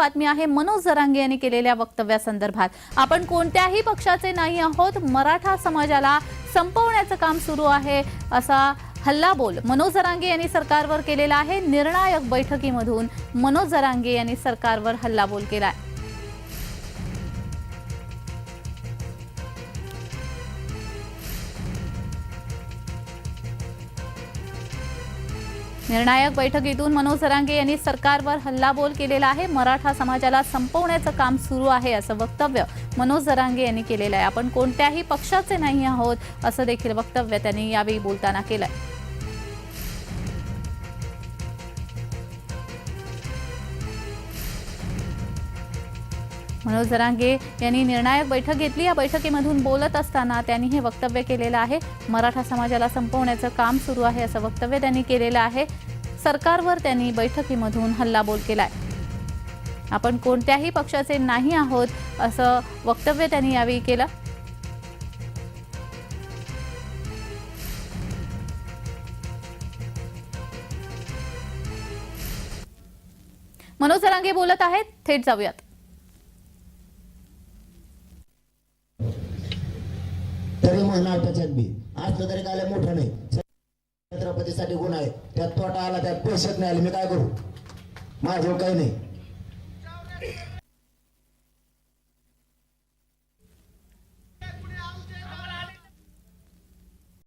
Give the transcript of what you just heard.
बातमी आहे मनोज जरांगे यांनी केलेल्या वक्तव्यासंदर्भात। आपण कोणत्याही पक्षाचे नाही आहोत, मराठा समाजाला संपवण्याचं काम सुरू आहे असा हल्लाबोल मनोज जरांगे यांनी सरकारवर केलेला आहे। निर्णायक बैठकीमधून मनोज जरांगे यांनी सरकारवर हल्लाबोल केलाय। निर्णायक बैठकीतून मनोज जरांगे यांनी सरकारवर हल्लाबोल केलेला आहे। मराठा समाजाला संपवण्याचं काम सुरू आहे असं वक्तव्य मनोज जरांगे यांनी केलेलं आहे। आपण कोणत्याही पक्षाचे नाही आहोत असं देखील वक्तव्य त्यांनी यावेळी बोलताना केलंय। मनोज जरांगे यांनी निर्णायक बैठक घेतली। या बैठकीमधून बोलत असताना त्यांनी हे वक्तव्य केलेलं आहे। मराठा समाजाला संपवण्याचं काम सुरू आहे असं वक्तव्य त्यांनी केलेलं आहे। सरकारवर त्यांनी बैठकीमधून हल्लाबोल केलाय। आपण कोणत्याही पक्षाचे नाही आहोत असं वक्तव्य त्यांनी यावेळी केलं। मनोज जरांगे बोलत आहेत, थेट जाऊयात। तरी म्हणणार त्याच्यात बी असलं तरी काय मोठं नाही। छत्रपतीसाठी गुण आहे, त्यात तोटा आला, त्यात पैशात नाही आले, मी काय करू? माझं काही नाही।